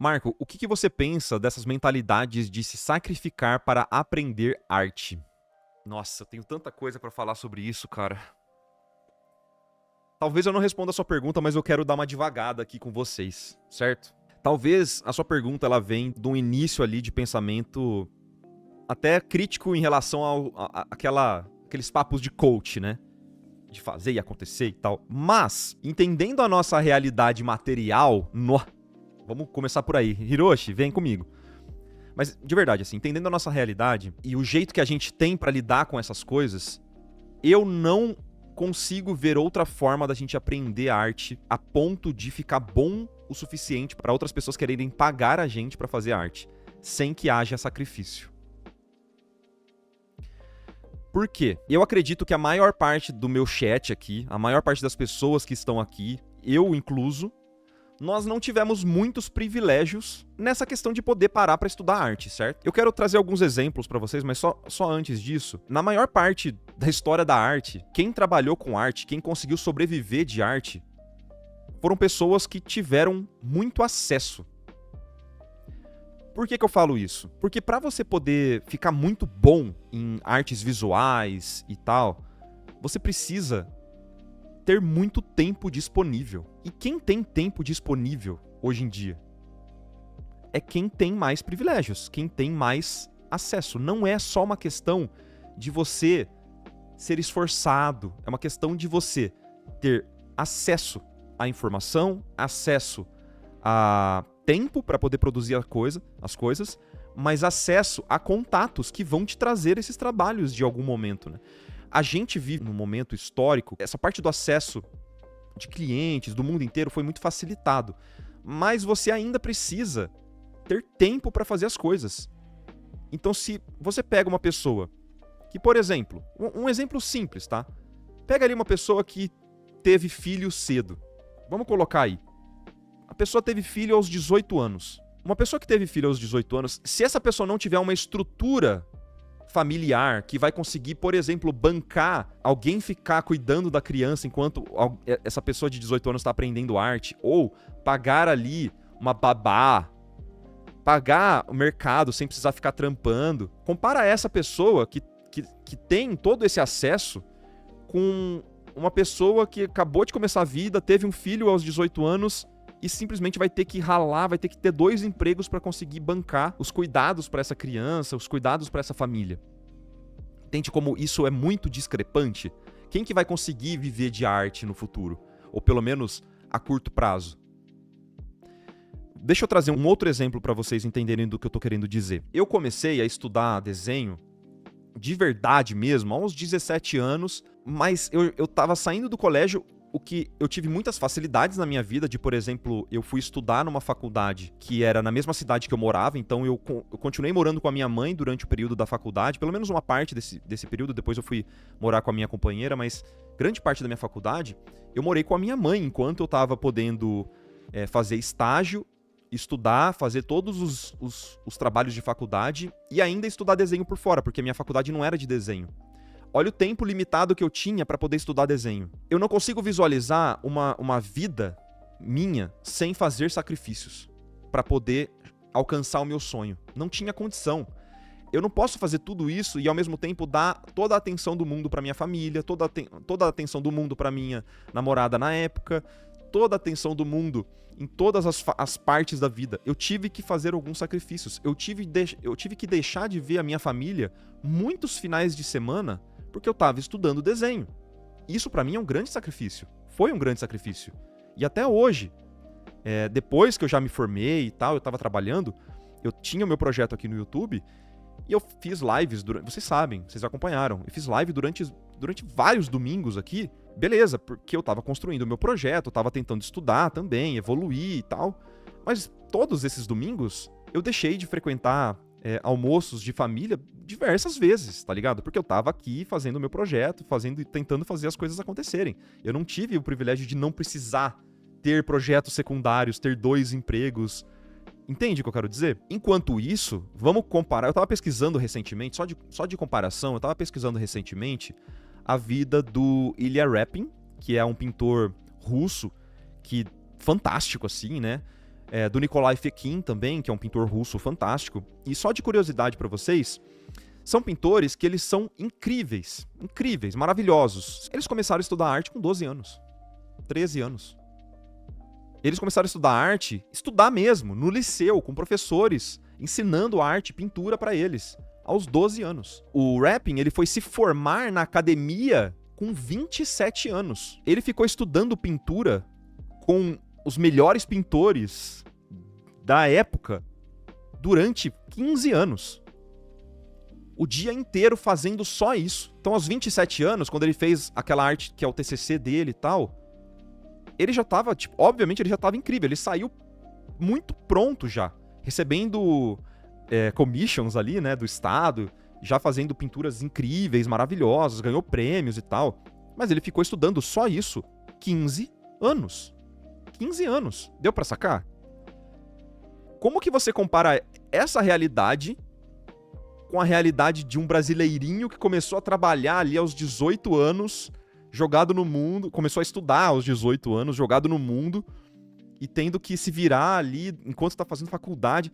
Marco, o que você pensa dessas mentalidades de se sacrificar para aprender arte? Nossa, eu tenho tanta coisa pra falar sobre isso, cara. Talvez eu não responda a sua pergunta, mas eu quero dar uma divagada aqui com vocês, certo? Talvez a sua pergunta ela vem de um início ali de pensamento até crítico em relação aqueles papos de coach, né? De fazer e acontecer e tal. Mas, entendendo a nossa realidade material, vamos começar por aí. Hiroshi, vem comigo. Mas, de verdade, assim, entendendo a nossa realidade e o jeito que a gente tem pra lidar com essas coisas, eu não consigo ver outra forma da gente aprender arte a ponto de ficar bom o suficiente pra outras pessoas quererem pagar a gente pra fazer arte, sem que haja sacrifício. Por quê? Eu acredito que a maior parte do meu chat aqui, a maior parte das pessoas que estão aqui, eu incluso, nós não tivemos muitos privilégios nessa questão de poder parar pra estudar arte, certo? Eu quero trazer alguns exemplos pra vocês, mas só antes disso. Na maior parte da história da arte, quem trabalhou com arte, quem conseguiu sobreviver de arte, foram pessoas que tiveram muito acesso. Por que eu falo isso? Porque pra você poder ficar muito bom em artes visuais e tal, você precisa ter muito tempo disponível. E quem tem tempo disponível hoje em dia é quem tem mais privilégios, quem tem mais acesso. Não é só uma questão de você ser esforçado, é uma questão de você ter acesso à informação, acesso a tempo para poder produzir as coisas, mas acesso a contatos que vão te trazer esses trabalhos de algum momento, né? A gente vive num momento histórico, essa parte do acesso de clientes do mundo inteiro foi muito facilitado, mas você ainda precisa ter tempo para fazer as coisas. Então, se você pega uma pessoa que, por exemplo, um exemplo simples, tá? Pega ali uma pessoa que teve filho cedo. Vamos colocar aí. A pessoa teve filho aos 18 anos. Uma pessoa que teve filho aos 18 anos, se essa pessoa não tiver uma estrutura familiar que vai conseguir, por exemplo, bancar alguém ficar cuidando da criança enquanto essa pessoa de 18 anos está aprendendo arte, ou pagar ali uma babá, pagar o mercado sem precisar ficar trampando, compara essa pessoa que tem todo esse acesso com uma pessoa que acabou de começar a vida, teve um filho aos 18 anos e simplesmente vai ter que ralar, vai ter que ter 2 empregos para conseguir bancar os cuidados para essa criança, os cuidados para essa família. Entende como isso é muito discrepante? Quem que vai conseguir viver de arte no futuro? Ou pelo menos a curto prazo? Deixa eu trazer um outro exemplo para vocês entenderem do que eu tô querendo dizer. Eu comecei a estudar desenho de verdade mesmo aos 17 anos, mas eu tava saindo do colégio. O que eu tive muitas facilidades na minha vida de, por exemplo, eu fui estudar numa faculdade que era na mesma cidade que eu morava, então eu continuei morando com a minha mãe durante o período da faculdade, pelo menos uma parte desse período, depois eu fui morar com a minha companheira, mas grande parte da minha faculdade eu morei com a minha mãe enquanto eu tava podendo fazer estágio, estudar, fazer todos os trabalhos de faculdade e ainda estudar desenho por fora, porque a minha faculdade não era de desenho. Olha o tempo limitado que eu tinha para poder estudar desenho. Eu não consigo visualizar uma vida minha sem fazer sacrifícios para poder alcançar o meu sonho. Não tinha condição. Eu não posso fazer tudo isso e ao mesmo tempo dar toda a atenção do mundo para minha família, toda a atenção do mundo para minha namorada na época, toda a atenção do mundo em todas as partes da vida. Eu tive que fazer alguns sacrifícios. Eu tive que deixar de ver a minha família muitos finais de semana porque eu tava estudando desenho. Isso pra mim é um grande sacrifício. Foi um grande sacrifício. E até hoje, depois que eu já me formei e tal, eu tava trabalhando, eu tinha o meu projeto aqui no YouTube e eu fiz lives vocês sabem, vocês acompanharam. Eu fiz live durante vários domingos aqui. Beleza, porque eu tava construindo o meu projeto, eu tava tentando estudar também, evoluir e tal. Mas todos esses domingos eu deixei de frequentar almoços de família diversas vezes, tá ligado? Porque eu tava aqui fazendo o meu projeto, tentando fazer as coisas acontecerem. Eu não tive o privilégio de não precisar ter projetos secundários, ter 2 empregos. Entende o que eu quero dizer? Enquanto isso, vamos comparar. Eu tava pesquisando recentemente, só de comparação, eu tava pesquisando recentemente a vida do Ilya Repin, que é um pintor russo, fantástico assim, né? do Nikolai Fekin também, que é um pintor russo fantástico. E só de curiosidade para vocês, são pintores que eles são incríveis, maravilhosos. Eles começaram a estudar arte com 12 anos, 13 anos. Eles começaram a estudar mesmo, no liceu, com professores, ensinando arte e pintura para eles, aos 12 anos. O Repin, ele foi se formar na academia com 27 anos. Ele ficou estudando pintura com os melhores pintores da época durante 15 anos. O dia inteiro fazendo só isso. Então, aos 27 anos, quando ele fez aquela arte que é o TCC dele e tal, ele já tava, obviamente ele já tava incrível. Ele saiu muito pronto já, recebendo commissions ali, né, do estado, já fazendo pinturas incríveis, maravilhosas, ganhou prêmios e tal. Mas ele ficou estudando só isso 15 anos. 15 anos. Deu pra sacar? Como que você compara essa realidade com a realidade de um brasileirinho que começou a trabalhar ali aos 18 anos, jogado no mundo, começou a estudar aos 18 anos, jogado no mundo, e tendo que se virar ali enquanto tá fazendo faculdade?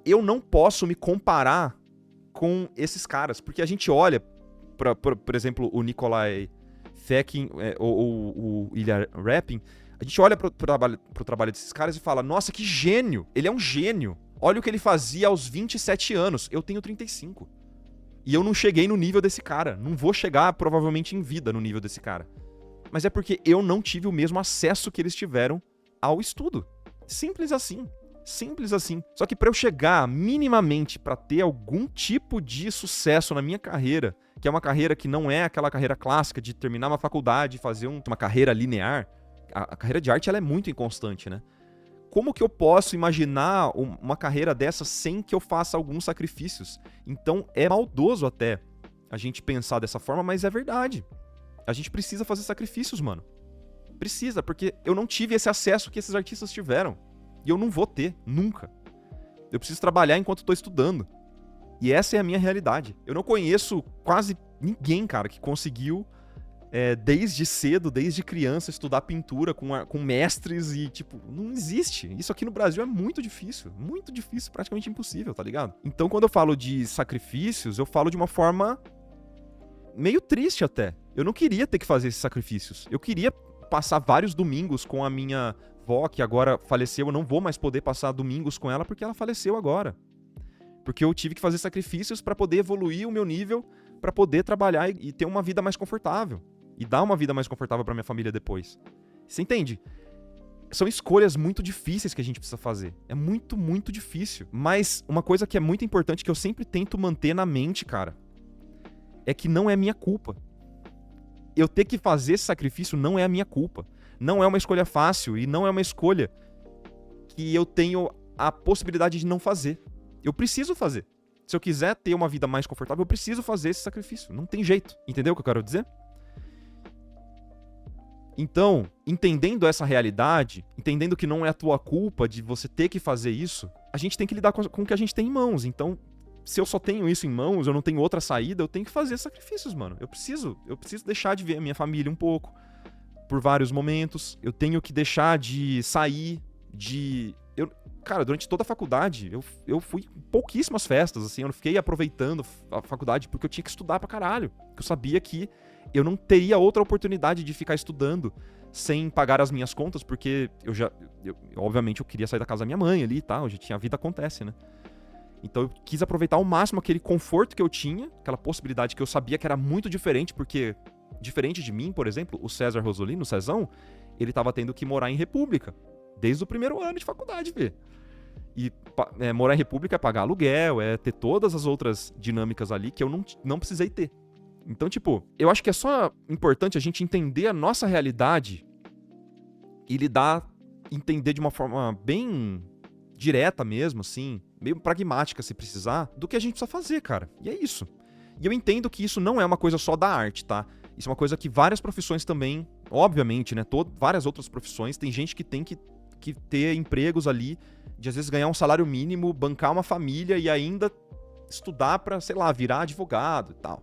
Eu não posso me comparar com esses caras, porque a gente olha, por exemplo, o Nikolai Fekin ou o Ilya Repin, a gente olha pro trabalho desses caras e fala, nossa, que gênio! Ele é um gênio! Olha o que ele fazia aos 27 anos. Eu tenho 35. E eu não cheguei no nível desse cara. Não vou chegar, provavelmente, em vida no nível desse cara. Mas é porque eu não tive o mesmo acesso que eles tiveram ao estudo. Simples assim. Simples assim. Só que pra eu chegar minimamente pra ter algum tipo de sucesso na minha carreira, que é uma carreira que não é aquela carreira clássica de terminar uma faculdade e fazer uma carreira linear, a carreira de arte ela é muito inconstante, né? Como que eu posso imaginar uma carreira dessa sem que eu faça alguns sacrifícios? Então é maldoso até a gente pensar dessa forma, mas é verdade. A gente precisa fazer sacrifícios, mano. Precisa, porque eu não tive esse acesso que esses artistas tiveram. E eu não vou ter, nunca. Eu preciso trabalhar enquanto estou estudando. E essa é a minha realidade. Eu não conheço quase ninguém, cara, que conseguiu... desde cedo, desde criança, estudar pintura com mestres e, não existe. Isso aqui no Brasil é muito difícil, praticamente impossível, tá ligado? Então, quando eu falo de sacrifícios, eu falo de uma forma meio triste até. Eu não queria ter que fazer esses sacrifícios. Eu queria passar vários domingos com a minha avó, que agora faleceu. Eu não vou mais poder passar domingos com ela porque ela faleceu agora. Porque eu tive que fazer sacrifícios pra poder evoluir o meu nível, pra poder trabalhar e ter uma vida mais confortável. E dar uma vida mais confortável pra minha família depois. Você entende? São escolhas muito difíceis que a gente precisa fazer. É muito, muito difícil. Mas uma coisa que é muito importante, que eu sempre tento manter na mente, cara, é que não é minha culpa. Eu ter que fazer esse sacrifício não é a minha culpa. Não é uma escolha fácil e não é uma escolha que eu tenho a possibilidade de não fazer. Eu preciso fazer. Se eu quiser ter uma vida mais confortável, eu preciso fazer esse sacrifício. Não tem jeito. Entendeu o que eu quero dizer? Então, entendendo essa realidade, entendendo que não é a tua culpa de você ter que fazer isso, a gente tem que lidar com o que a gente tem em mãos. Então, se eu só tenho isso em mãos, eu não tenho outra saída, eu tenho que fazer sacrifícios, mano. Eu preciso deixar de ver a minha família um pouco, por vários momentos. Eu tenho que deixar de sair, Cara, durante toda a faculdade, eu fui em pouquíssimas festas, assim, eu não fiquei aproveitando a faculdade porque eu tinha que estudar pra caralho. Porque eu sabia que eu não teria outra oportunidade de ficar estudando sem pagar as minhas contas, porque obviamente eu queria sair da casa da minha mãe ali e tal, a vida acontece, né? Então eu quis aproveitar ao máximo aquele conforto que eu tinha, aquela possibilidade que eu sabia que era muito diferente, porque, diferente de mim, por exemplo, o César Rosolino, o Cezão, ele tava tendo que morar em república, desde o primeiro ano de faculdade, vê. E morar em república é pagar aluguel, é ter todas as outras dinâmicas ali que eu não precisei ter. Então, eu acho que é só importante a gente entender a nossa realidade e entender de uma forma bem direta mesmo, assim, meio pragmática se precisar, do que a gente precisa fazer, cara. E é isso. E eu entendo que isso não é uma coisa só da arte, tá? Isso é uma coisa que várias profissões também, obviamente, né? Várias outras profissões, tem gente que tem que ter empregos ali, de às vezes ganhar um salário mínimo, bancar uma família e ainda estudar pra, sei lá, virar advogado e tal.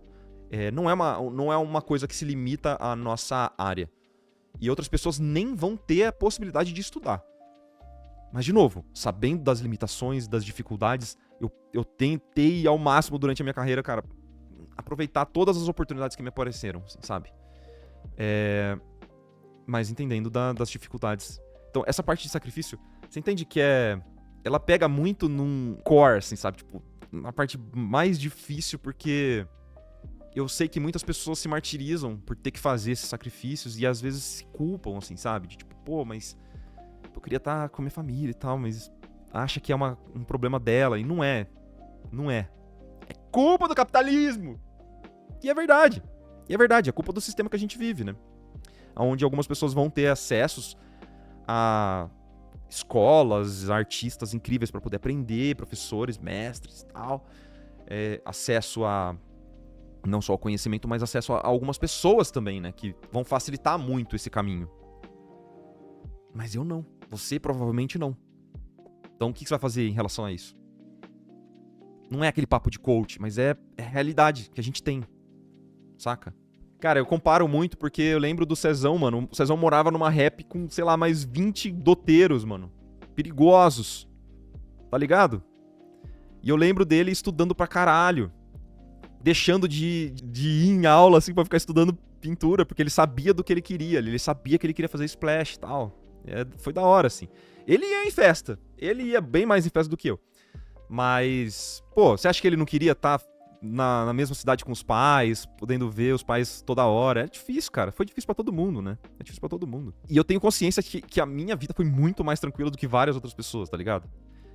Não é uma coisa que se limita à nossa área. E outras pessoas nem vão ter a possibilidade de estudar. Mas, de novo, sabendo das limitações, das dificuldades, eu tentei ao máximo durante a minha carreira, cara, aproveitar todas as oportunidades que me apareceram, assim, sabe? Mas entendendo das dificuldades. Então, essa parte de sacrifício, você entende que ela pega muito num core, assim, sabe? Tipo, na parte mais difícil, porque eu sei que muitas pessoas se martirizam por ter que fazer esses sacrifícios e às vezes se culpam, assim, sabe? De tipo, pô, mas eu queria estar com a minha família e tal, mas acha que é um problema dela, e não é. Não é. É culpa do capitalismo! E é verdade. É culpa do sistema que a gente vive, né? Onde algumas pessoas vão ter acessos a escolas, artistas incríveis para poder aprender, professores, mestres e tal. Acesso a não só ao conhecimento, mas acesso a algumas pessoas também, né? Que vão facilitar muito esse caminho. Mas eu não. Você provavelmente não. Então o que você vai fazer em relação a isso? Não é aquele papo de coach, mas é a realidade que a gente tem. Saca? Cara, eu comparo muito porque eu lembro do Cezão, mano. O Cezão morava numa rap com, sei lá, mais 20 doteiros, mano. Perigosos. Tá ligado? E eu lembro dele estudando pra caralho. Deixando de ir em aula, assim, pra ficar estudando pintura, porque ele sabia do que ele queria. Ele sabia que ele queria fazer splash e tal. Foi da hora, assim. Ele ia em festa. Ele ia bem mais em festa do que eu. Mas, pô, você acha que ele não queria estar na mesma cidade com os pais, podendo ver os pais toda hora? É difícil, cara. Foi difícil pra todo mundo, né? É difícil pra todo mundo. E eu tenho consciência que a minha vida foi muito mais tranquila do que várias outras pessoas, tá ligado?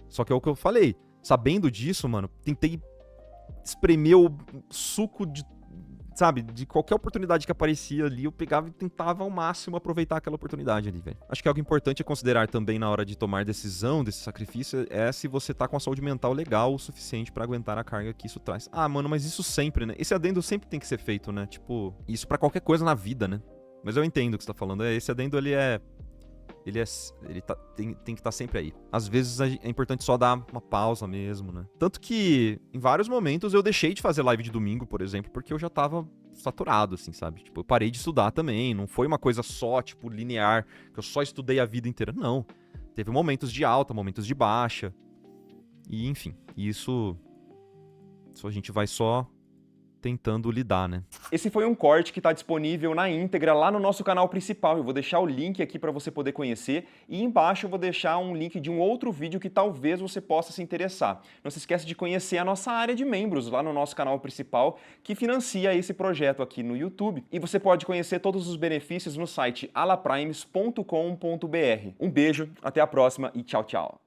Só que é o que eu falei. Sabendo disso, mano, tentei espremer o suco de, sabe, de qualquer oportunidade que aparecia ali, eu pegava e tentava ao máximo aproveitar aquela oportunidade ali, velho. Acho que algo importante a considerar também na hora de tomar decisão desse sacrifício é se você tá com a saúde mental legal o suficiente pra aguentar a carga que isso traz. Ah, mano, mas isso sempre, né? Esse adendo sempre tem que ser feito, né? Tipo, isso pra qualquer coisa na vida, né? Mas eu entendo o que você tá falando. Esse adendo, tem que estar sempre aí. Às vezes é importante só dar uma pausa mesmo, né? Tanto que, em vários momentos, eu deixei de fazer live de domingo, por exemplo, porque eu já tava saturado, assim, sabe? Tipo, eu parei de estudar também. Não foi uma coisa só, tipo, linear, que eu só estudei a vida inteira. Não. Teve momentos de alta, momentos de baixa. E, enfim, isso a gente vai só tentando lidar, né? Esse foi um corte que está disponível na íntegra lá no nosso canal principal. Eu vou deixar o link aqui para você poder conhecer e embaixo eu vou deixar um link de um outro vídeo que talvez você possa se interessar. Não se esqueça de conhecer a nossa área de membros lá no nosso canal principal que financia esse projeto aqui no YouTube. E você pode conhecer todos os benefícios no site alaprimes.com.br. Um beijo, até a próxima e tchau, tchau.